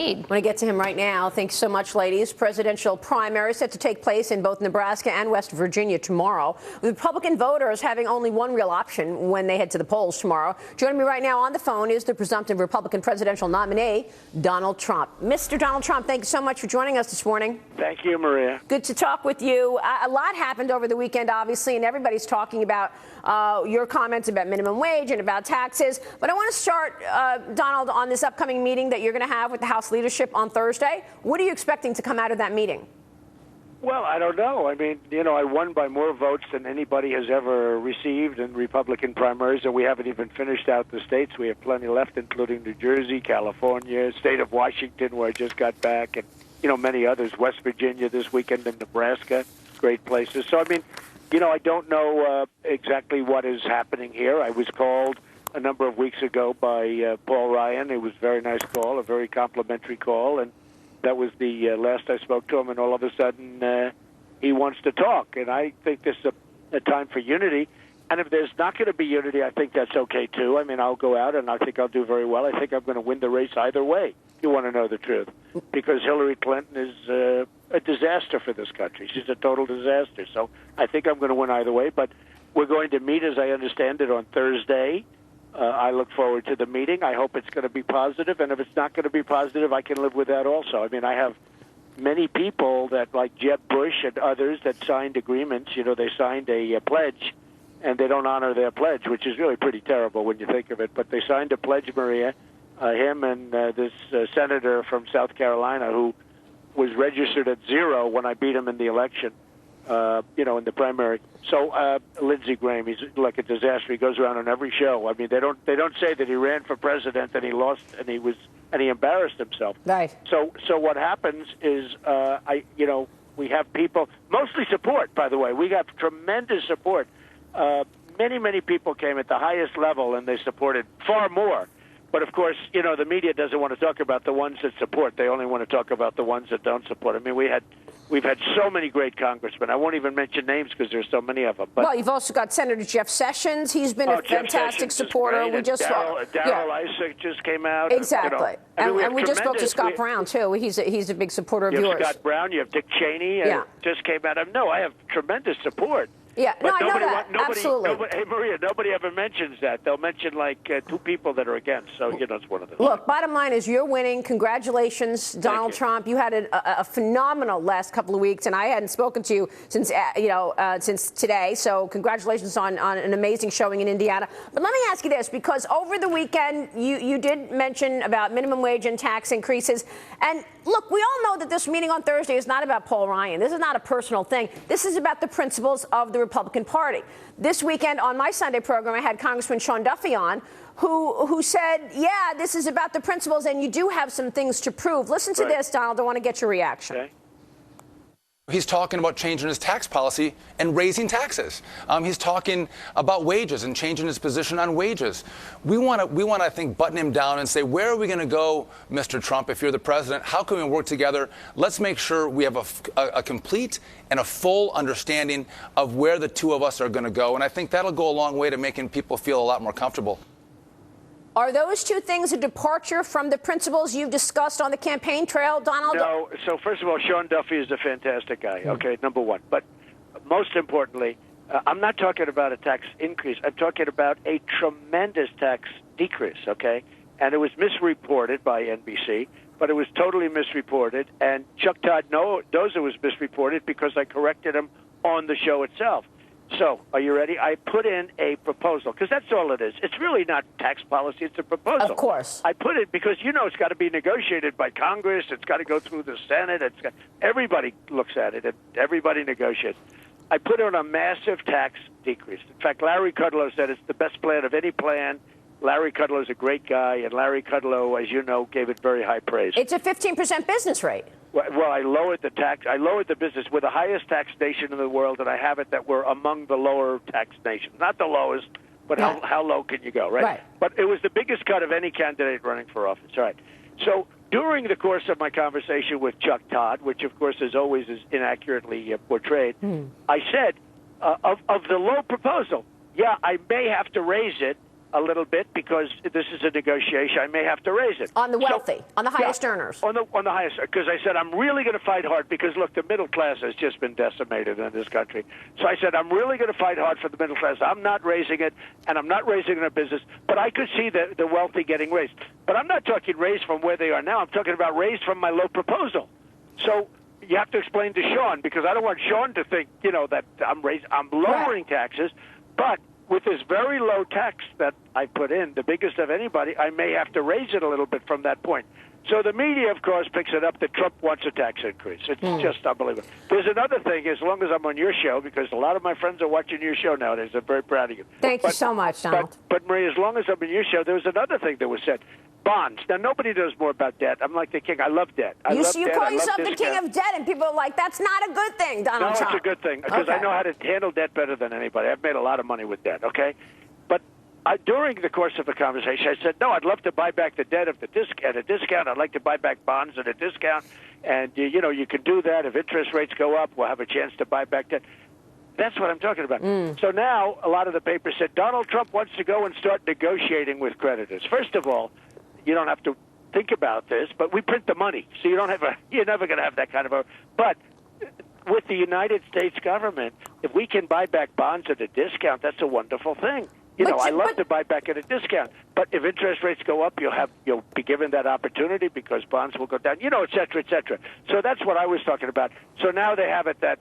need. I want to get to him right now. Thanks so much, ladies. Presidential primary set to take place in both Nebraska and West Virginia tomorrow, with Republican voters having only one real option when they head to the polls tomorrow. Joining me right now on the phone is the presumptive Republican presidential nominee, Donald Trump. Mr. Donald Trump, thank you so much for joining us this morning. Thank you, Maria. Good to talk with you. A lot happened over the weekend, obviously, and everybody's talking about your comments about minimum wage and about taxes. But I want to start, Donald, on this upcoming meeting that you're going to have with the House leadership on Thursday. What are you expecting to come out of that meeting? Well, I don't know. I mean, I won by more votes than anybody has ever received in Republican primaries, and we haven't even finished out the states. We have plenty left, including New Jersey, California, state of Washington, where I just got back, and, many others, West Virginia this weekend, and Nebraska, great places. So, I mean, I don't know exactly what is happening here. I was called a number of weeks ago by Paul Ryan. It was a very nice call, a very complimentary call, and that was the last I spoke to him, and all of a sudden he wants to talk. And I think this is a time for unity. And if there's not going to be unity, I think that's okay, too. I mean, I'll go out, and I think I'll do very well. I think I'm going to win the race either way, if you want to know the truth, because Hillary Clinton is a disaster for this country. She's a total disaster. So I think I'm going to win either way. But we're going to meet, as I understand it, on Thursday. I look forward to the meeting. I hope it's going to be positive, and if it's not going to be positive, I can live with that also. I mean, I have many people that, like Jeb Bush and others, that signed agreements. They signed a pledge, and they don't honor their pledge, which is really pretty terrible when you think of it. But they signed a pledge, Maria, him and this senator from South Carolina who was registered at 0 when I beat him in the election. In the primary. So Lindsey Graham, he's like a disaster. He goes around on every show. I mean, they don't say that he ran for president and he lost and he embarrassed himself. Right. So what happens is we have people, mostly support, by the way. We got tremendous support. Many people came at the highest level and they supported far more. But, of course, the media doesn't want to talk about the ones that support. They only want to talk about the ones that don't support. I mean, we've had so many great congressmen. I won't even mention names because there's so many of them. But, well, you've also got Senator Jeff Sessions. He's been a fantastic supporter. We just Darrell Issach just came out. Exactly. And we just spoke to Scott Brown, too. He's a big supporter of yours. Scott Brown. You have Dick Cheney. Just came out. No, I have tremendous support. Yeah, no, I know that. Absolutely. Hey, Maria, nobody ever mentions that. They'll mention, like, 2 people that are against. So, it's one of those. Look, bottom line is you're winning. Congratulations, Donald Trump. You had a phenomenal last couple of weeks, and I hadn't spoken to you since today. So congratulations on an amazing showing in Indiana. But let me ask you this, because over the weekend you did mention about minimum wage and tax increases. And, look, we all know that this meeting on Thursday is not about Paul Ryan. This is not a personal thing. This is about the principles of the Republican Party. This weekend on my Sunday program, I had Congressman Sean Duffy on, who said, yeah, this is about the principles, and you do have some things to prove. Listen to this, Donald. I want to get your reaction. Okay. He's talking about changing his tax policy and raising taxes. He's talking about wages and changing his position on wages. We want to, I think, button him down and say, where are we going to go, Mr. Trump, if you're the president? How can we work together? Let's make sure we have a complete and a full understanding of where the two of us are going to go. And I think that'll go a long way to making people feel a lot more comfortable. Are those two things a departure from the principles you've discussed on the campaign trail, Donald? No. So first of all, Sean Duffy is a fantastic guy. Okay, number one. But most importantly, I'm not talking about a tax increase. I'm talking about a tremendous tax decrease, okay? And it was misreported by NBC, but it was totally misreported. And Chuck Todd Doza was misreported because I corrected him on the show itself. So, are you ready? I put in a proposal, because that's all it is. It's really not tax policy. It's a proposal. Of course. I put it because, it's got to be negotiated by Congress. It's got to go through the Senate. Everybody looks at it, and everybody negotiates. I put in a massive tax decrease. In fact, Larry Kudlow said it's the best plan of any plan. Larry Kudlow is a great guy, and Larry Kudlow, as you know, gave it very high praise. It's a 15% business rate. Well, I lowered the tax. I lowered the business. We're the highest tax nation in the world, and I have it that we're among the lower tax nations. Not the lowest, but how low can you go, right? But it was the biggest cut of any candidate running for office, right? So during the course of my conversation with Chuck Todd, which, of course, as always is inaccurately portrayed, I said, of the low proposal, yeah, I may have to raise it, a little bit because this is a negotiation. I may have to raise it. On the wealthy, on the highest earners. On the highest, because I said I'm really going to fight hard because, look, the middle class has just been decimated in this country. So I said I'm really going to fight hard for the middle class. I'm not raising it, and I'm not raising it in a business, but I could see the wealthy getting raised. But I'm not talking raised from where they are now. I'm talking about raised from my low proposal. So you have to explain to Sean, because I don't want Sean to think, that I'm lowering taxes, but with this very low tax that I put in, the biggest of anybody, I may have to raise it a little bit from that point. So the media, of course, picks it up that Trump wants a tax increase. It's just unbelievable. There's another thing, as long as I'm on your show, because a lot of my friends are watching your show nowadays. I'm very proud of you. Thank you so much, Donald. But, Marie, as long as I'm on your show, there was another thing that was said. Bonds. Now, nobody knows more about debt. I'm like the king. I love debt. You call yourself the king of debt, and people are like, that's not a good thing, Donald Trump. No, it's a good thing, because I know how to handle debt better than anybody. I've made a lot of money with debt, okay? But during the course of the conversation, I said, no, I'd love to buy back the debt at a discount. I'd like to buy back bonds at a discount. And, you can do that. If interest rates go up, we'll have a chance to buy back debt. That's what I'm talking about. So now a lot of the papers said Donald Trump wants to go and start negotiating with creditors. First of all, you don't have to think about this, but we print the money, so you're never going to have that kind of But with the United States government, if we can buy back bonds at a discount, that's a wonderful thing. I love to buy back at a discount. But if interest rates go up, you'll be given that opportunity because bonds will go down, et cetera, et cetera. So that's what I was talking about. So now they have it that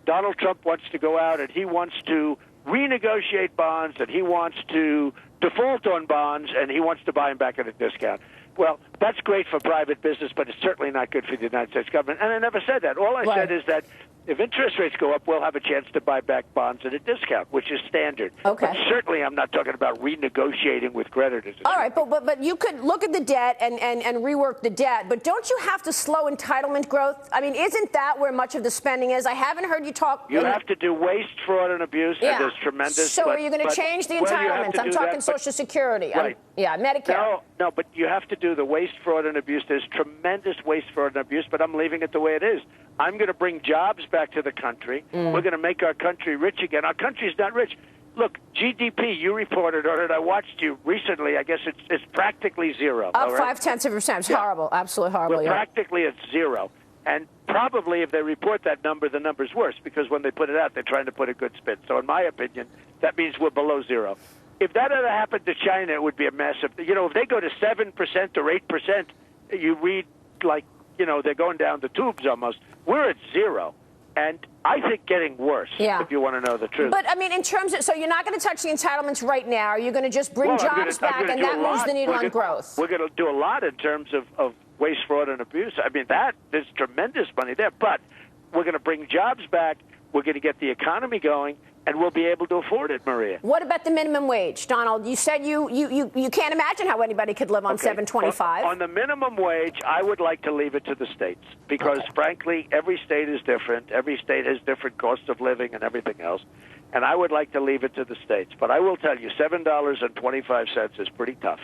Donald Trump wants to go out and he wants to renegotiate bonds, and he wants to default on bonds, and he wants to buy them back at a discount. Well, that's great for private business, but it's certainly not good for the United States government. And I never said that. All I said is that if interest rates go up, we'll have a chance to buy back bonds at a discount, which is standard. Okay. But certainly I'm not talking about renegotiating with creditors. All right, but you could look at the debt and rework the debt, but don't you have to slow entitlement growth? I mean, isn't that where much of the spending is? I haven't heard you talk. You have to do waste, fraud, and abuse, and there's tremendous. So are you going to change the entitlements? I'm talking Social Security. Right. Medicare. No, but you have to do the waste, fraud, and abuse. There's tremendous waste, fraud, and abuse, but I'm leaving it the way it is. I'm going to bring jobs back to the country. We're going to make our country rich again. Our country's not rich. Look, GDP, you reported on it. I watched you recently. I guess it's practically zero. Up 0.5%. It's horrible. Absolutely horrible. Well, practically it's zero. And probably if they report that number, the number's worse, because when they put it out, they're trying to put a good spin. So in my opinion, that means we're below zero. If that had happened to China, it would be a massive. If they go to 7% or 8%, you read like, they're going down the tubes almost. We're at zero. And I think getting worse, if you want to know the truth. But, I mean, in terms of, so you're not going to touch the entitlements right now. Are you going to just bring jobs back, and that moves the needle on growth? We're going to do a lot in terms of waste, fraud, and abuse. I mean, there's tremendous money there. But we're going to bring jobs back. We're going to get the economy going, and we'll be able to afford it, Maria. What about the minimum wage, Donald? You said you can't imagine how anybody could live on $7.25. On the minimum wage, I would like to leave it to the states because, frankly, every state is different. Every state has different costs of living and everything else, and I would like to leave it to the states. But I will tell you, $7.25 is pretty tough.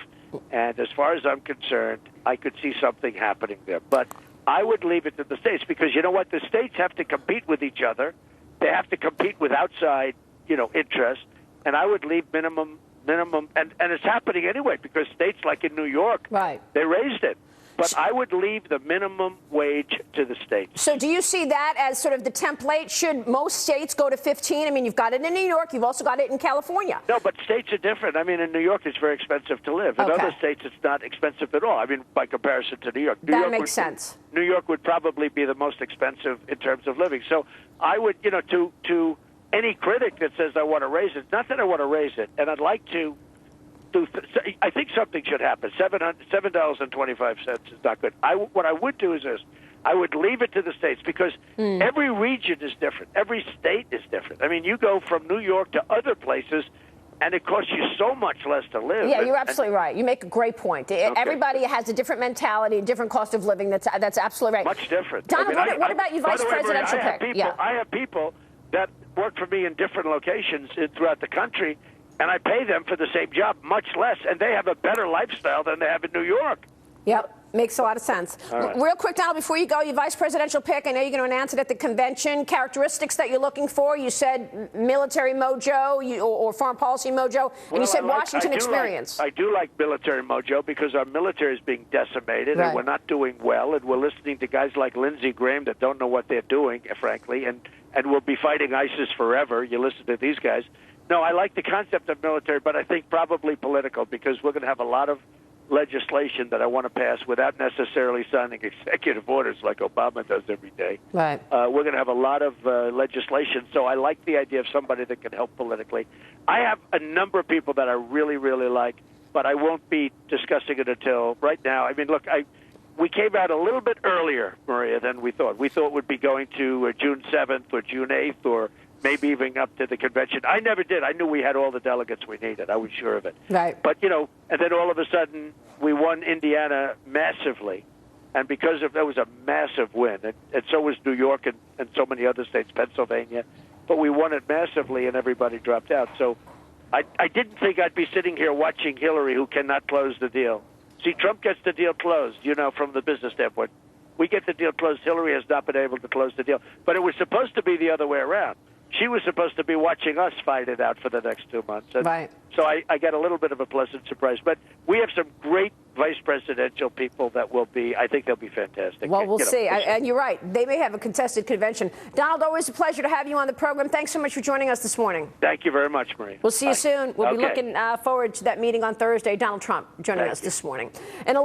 And as far as I'm concerned, I could see something happening there. But I would leave it to the states because, you know what, the states have to compete with each other. They have to compete with outside, interest, and I would leave minimum, and it's happening anyway because states like in New York, they raised it. But I would leave the minimum wage to the states. So do you see that as sort of the template? Should most states go to 15? I mean, you've got it in New York. You've also got it in California. No, but states are different. I mean, in New York, it's very expensive to live. In other states, it's not expensive at all. I mean, by comparison to New York. That makes sense. New York would probably be the most expensive in terms of living. So I would, to any critic that says I want to raise it, not that I want to raise it, and I'd like to. I think something should happen. $7.25 is not good. What I would do is this. I would leave it to the states because every region is different. Every state is different. I mean, you go from New York to other places, and it costs you so much less to live. Yeah, you're absolutely right. You make a great point. Okay. Everybody has a different mentality, different cost of living. That's absolutely right. Much different. Donald, what about you, vice presidential pick? I have people that work for me in different locations throughout the country, and I pay them for the same job, much less, and they have a better lifestyle than they have in New York. Yep. Makes a lot of sense. Right. Real quick, Donald, before you go, your vice presidential pick, I know you're going to announce it at the convention. Characteristics that you're looking for, you said military mojo or foreign policy mojo, and you said Washington experience. I do like military mojo because our military is being decimated, and we're not doing well, and we're listening to guys like Lindsey Graham that don't know what they're doing, frankly, and we'll be fighting ISIS forever. You listen to these guys. No, I like the concept of military, but I think probably political, because we're going to have a lot of legislation that I want to pass without necessarily signing executive orders like Obama does every day. Right. We're going to have a lot of legislation, so I like the idea of somebody that can help politically. I have a number of people that I really, really like, but I won't be discussing it until right now. I mean, look, we came out a little bit earlier, Maria, than we thought. We thought we'd be going to June 7th or June 8th or maybe even up to the convention. I never did. I knew we had all the delegates we needed. I was sure of it. Right. But, and then all of a sudden we won Indiana massively. And because of that was a massive win. And so was New York and so many other states, Pennsylvania. But we won it massively and everybody dropped out. So I didn't think I'd be sitting here watching Hillary, who cannot close the deal. See, Trump gets the deal closed, from the business standpoint. We get the deal closed. Hillary has not been able to close the deal. But it was supposed to be the other way around. She was supposed to be watching us fight it out for the next 2 months. And right. So I got a little bit of a pleasant surprise. But we have some great vice presidential people that will be, I think they'll be fantastic. Well, we'll see. And you're right. They may have a contested convention. Donald, always a pleasure to have you on the program. Thanks so much for joining us this morning. Thank you very much, Marie. We'll see you soon. We'll be looking forward to that meeting on Thursday. Donald Trump joining us this morning. And